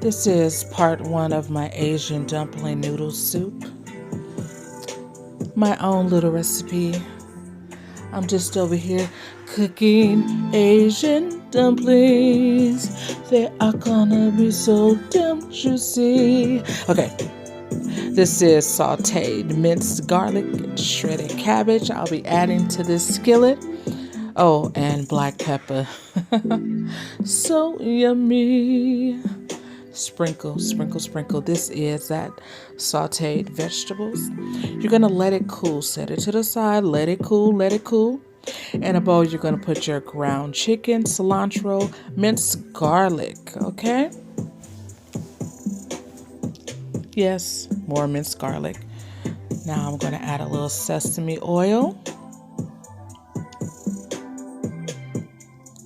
This is part one of my Asian dumpling noodle soup. My own little recipe. I'm just over here cooking Asian dumplings. They are gonna be so damn juicy. Okay, this is sauteed minced garlic and shredded cabbage. I'll be adding to this skillet. Oh, and black pepper. So yummy. Sprinkle, sprinkle, sprinkle. This is that sauteed vegetables. You're going to let it cool. Set it to the side. Let it cool. Let it cool. In a bowl, you're going to put your ground chicken, cilantro, minced garlic. Okay? Yes, more minced garlic. Now I'm going to add a little sesame oil.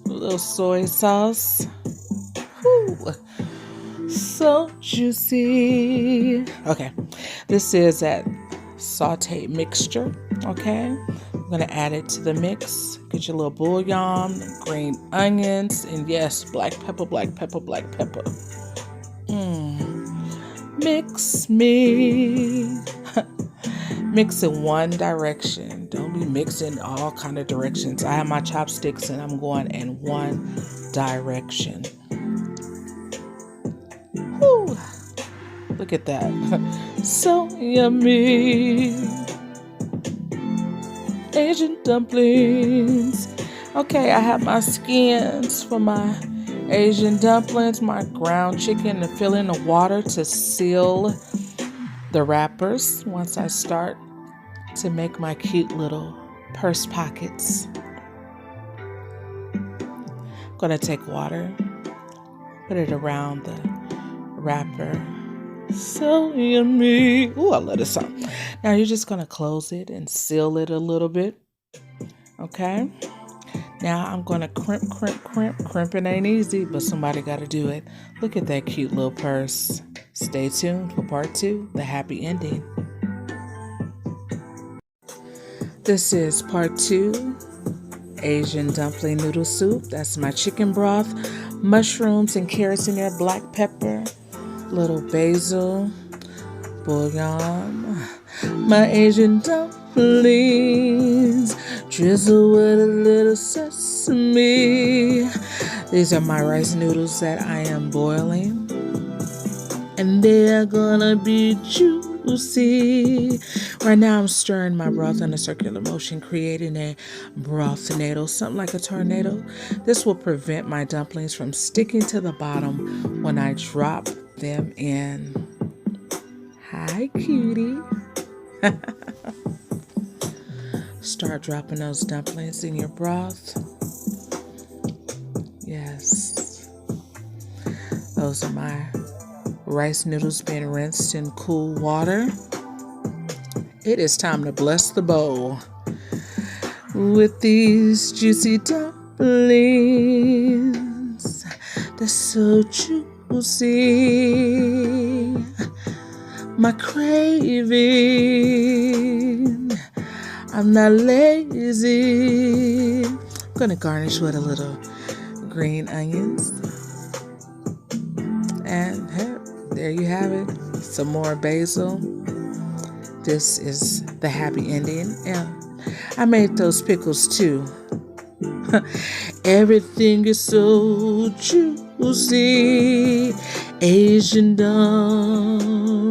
A little soy sauce. Whew. So juicy. Okay, this is that sauteed mixture. Okay, I'm gonna add it to the mix. Get your little bouillon, green onions, and yes, black pepper, black pepper, black pepper. Mix me. Mix in one direction. Don't be mixing all kind of directions. I have my chopsticks and I'm going in one direction. Whew. Look at that. So yummy. Asian dumplings. Okay, I have my skins for my Asian dumplings, my ground chicken to fill in the water to seal the wrappers once I start to make my cute little purse pockets. I'm gonna take water, put it around the wrapper. So yummy. Ooh, I love this song. Now you're just gonna close it and seal it a little bit. Okay. Now I'm gonna crimp, crimp, crimp. Crimping ain't easy, but somebody gotta do it. Look at that cute little purse. Stay tuned for part 2, the happy ending. This is part 2, Asian dumpling noodle soup. That's my chicken broth, mushrooms and carrots in there, black pepper, little basil, bouillon, my Asian dumplings, drizzle with a little sesame. These are my rice noodles that I am boiling, and they are gonna be juicy. Right now I'm stirring my broth in a circular motion, creating a broth tornado, something like a tornado. This will prevent my dumplings from sticking to the bottom when I drop them in. Hi, cutie. Start dropping those dumplings in your broth. Yes. Those are my rice noodles being rinsed in cool water. It is time to bless the bowl with these juicy dumplings. They're so juicy. My craving. I'm not lazy. I'm gonna garnish with a little green onions. And hey, there you have it. Some more basil. This is the happy ending. Yeah, I made those pickles too. Everything is so juicy. Asian dumpling.